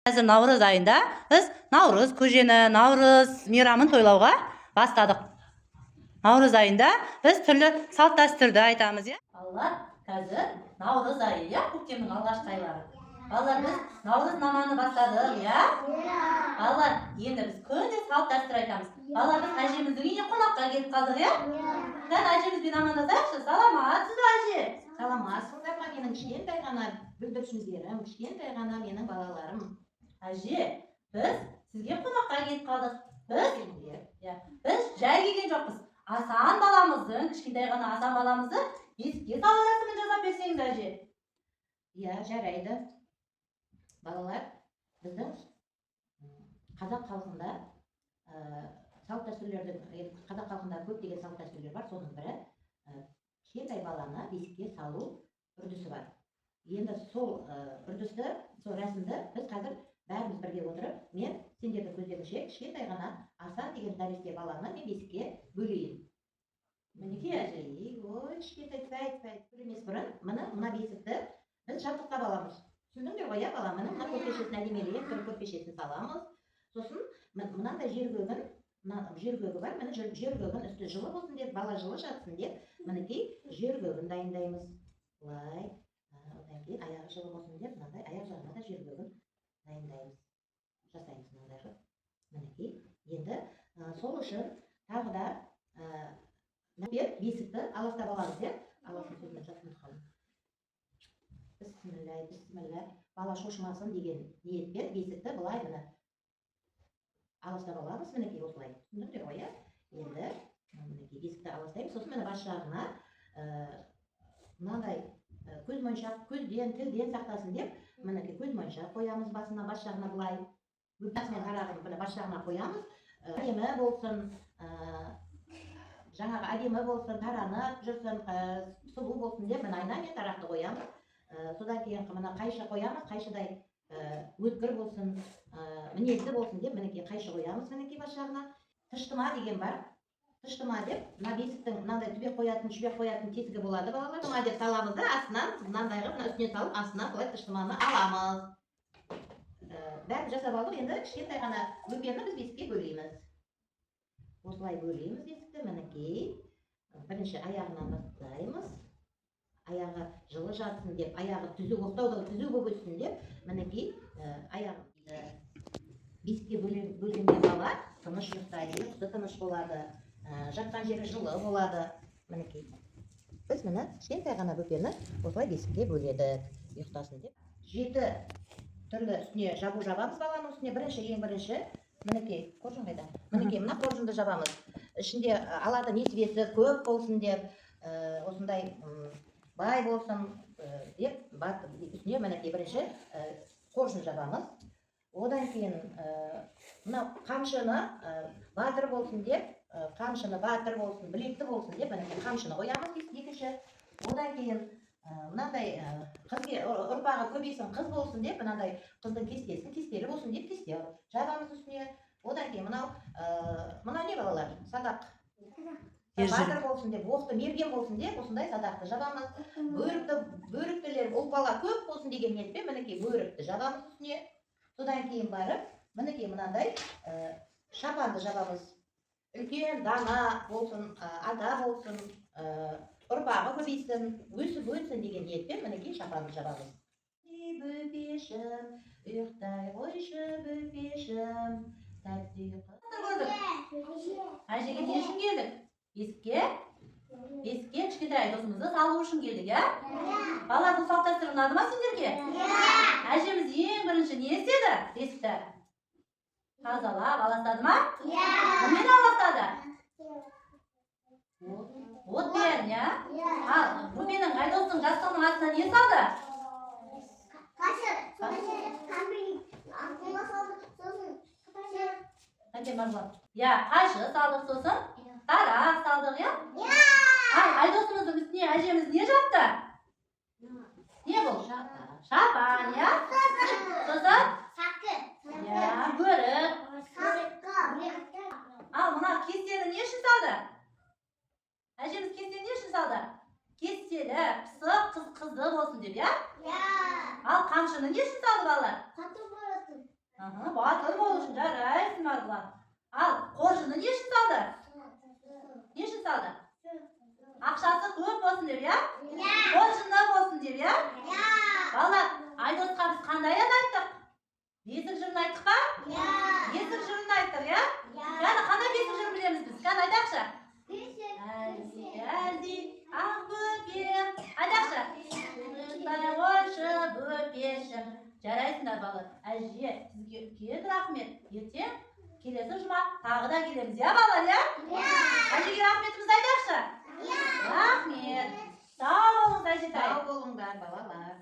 Қазір наурыз айында біз наурыз көжені, наурыз мейрамын тойлауға бастадық. Наурыз айында біз түрлі салт дәстүрді айтамыз, иә? Балалар, қазір наурыз айы, иә, көктемнің алғашқы айлары. Балалар, біз наурыз наманы бастадық, иә? Балалар, енді біз күнде салт дәстүр айтамыз. Балалар, біз әжеміздің үйіне қонаққа келіп қалдық, иә? Қазір әжемізбен амандасайықшы. Саламатсыз ба, әже? Саламатсыздар ма, менің кішкентай ғана бүлдіршіндерім, кішкентай ғана менің балаларым. Әже, біз сізге қонаққа келіп қалдық. Біз жай келген жоқпыз. Асан баламыздың, кішкентай ғана Асан баламызды бесікке салу рәсімін жасап берсеңіз, әже. Иә, жарайды. Балалар, біздің қазақ халқында салт дәстүрлердің, қазақ халқында көптеген салт дәстүрлер бар, соның бірі кішкентай баланы бесікке салу үрдісі бар. Енді сол үрдісті, сол рәсімді біз қазір бәріміз бірге отырып, мен сендердің көздеріңше кішкентай ғана Асан деген нәресте баланы мен бесікке бөлейін. Мінекей, әже. Ой, кішкентай тәйт бөлемес бұрын, мына бесікті біз жабдықтап аламыз. Түсіндіңдер ғой, иә, бала, мына көрпешесін әдемелеп, көрпешесін саламыз. Сосын мынандай жергөгі бар, міне жергөгін үсті жылы болсын деп, бала жылы жатсын деп, мінекей жергөгін дайындаймыз. Былай, одан кейін аяғы жылы болсын деп, мынандай аяқ жағына да жергөгін дайындаймыз. Жасаймыз мынандай қылып. Мінекей, енді сол үшін тағы да бесікті аластап аламыз, иә? Аласын сөзімен жасын тұқалым. Бісміллә, бала шошымасын деген ниетпен бесікті былай міне аластап аламыз, мінекей осылай. Түсіндіңдер ғой, иә? Енді мінекей бесікті аластаймыз, сосын міне бас жағына мынандай көзмоншақ, көзден, тілден сақтасын деп, мінекей көзмоншақ қоямыз басына, бас жағына былай. Басымен қарағым, бас жағына қоямыз. Әдемі болсын, жаңағы әдемі болсын, таранып жүрсін, сұлу болсын деп, міне айна мен тарақты қоямыз. Содан кейін мына қайшы қоямыз, қайшыдай өткір болсын, мінезді болсын деп, мінекей қайшы қоямыз, мінекей бас жағына. Тыштыма деген бар. Тыштыма деп, мына бесіктің мынандай түбек қоятын, шүбек қоятын тесігі болады, балалар. Тыштыма деп саламыз да, астынан мынандай қылып, мына үстіне салып, астынан былай тыштыманы аламыз. Бәрін жасап алдық, енді кішкентай ғана бөпені біз бесікке бөлейміз. Осылай бөлейміз бесікті, мінекей. Бірінші аяғынан бастаймыз. Аяғы жылы жатсын деп, аяғы түзу болып өтсін деп, мінекей аяғы бесікке бөлінген бала тыныш ұйықтайды, ұйқысы тыныш болады, жатқан жері жылы болады. Мінекей. Біз міне кішкентай ғана бөпені осылай бесікке бөледік, ұйықтасын деп. 7 түрлі үстіне жабу жабамыз баланың үстіне. Ең бірінші, мінекей, қоржын қайда? Мінекей, мына қоржынды жабамыз. Ішінде алады несібесі көп болсын деп, осындай бай болсын деп, үстіне мінекей бірінші қоржын жабамыз. Одан кейін мына қамшыны батыр болсын деп, қамшыны батыр болсын, білекті болсын деп, мінекей қамшыны қоямыз екінші. Одан кейін мынандай ұрпағы көбейсін, қыз болсын деп, мынандай қыздың кестесін, кестелі болсын деп, кесте жабамыз үстіне. Одан кейін мынау не балалар? Садақ. Батыр болсын деп, оқты мерген болсын деп, осындай садақты жабамыз. Бөріктілер, ол бала көп болсын деген ниетпен, мінекей бөрікті жабамыз үстіне. Содан кейін барып, мінекей мынандай шапанды жабамыз. Үлкен дана болсын, ата болсын, ұрпағы көбейсін, өсіп өтсін деген ниетпен, мінекей шапанды жабамыз. Бөпешім, ұйықтай қойшы бөпешім, тәтті ұйқы. Әжеге не үшін келдік? Бесікке кішкентай досымызды салу үшін келдік, иә? Балалар, бұл салт дәстүр ұнады ма сендерге? Әжеміз ең бірінші не істеді? Бесікті тазалап аластады ма? Немен аластады? Отпен, иә? Ал, бөпенің айдостың жастығының астына не салды? Қайшы салдық, сосын тарақ салдық, иә? Айдосымыздың үстіне әжеміз не жапты? Не бұл? Шапан, иә? Сосын? Бөрік. Ал, мына кестені не үшін салды? Әжеміз кестені не үшін салды? Кестелі, пысық, қызды болсын деп, иә? Ал қамшыны не үшін салды балалар? Батыр болу үшін жарайсың Марғұлан. Ал қоржыны не үшін салды? Не үшін салды? Ақшасы көп болсын деп, я? Қоржыны болсын деп, я? Балалар, Айдосқа біз қандай ән айттық? Бесік жырын айттық па? Бесік жырын айттық, я? Яғни қандай бесік жырын білеміз біз? Кәні айтақшы? Әлди, ақ бөпем. Айтақшы? Құдай қойшы бөпешім. Жарайсыңдар балалар. Әже, сізге үлкен рахмет. Ертең келесі жұма тағы да келеміз, я балалар, я? Әжеге рахметімізді айтақшы? Рахмет. Сау болыңыз, әжетай. Сау болыңдар балалар.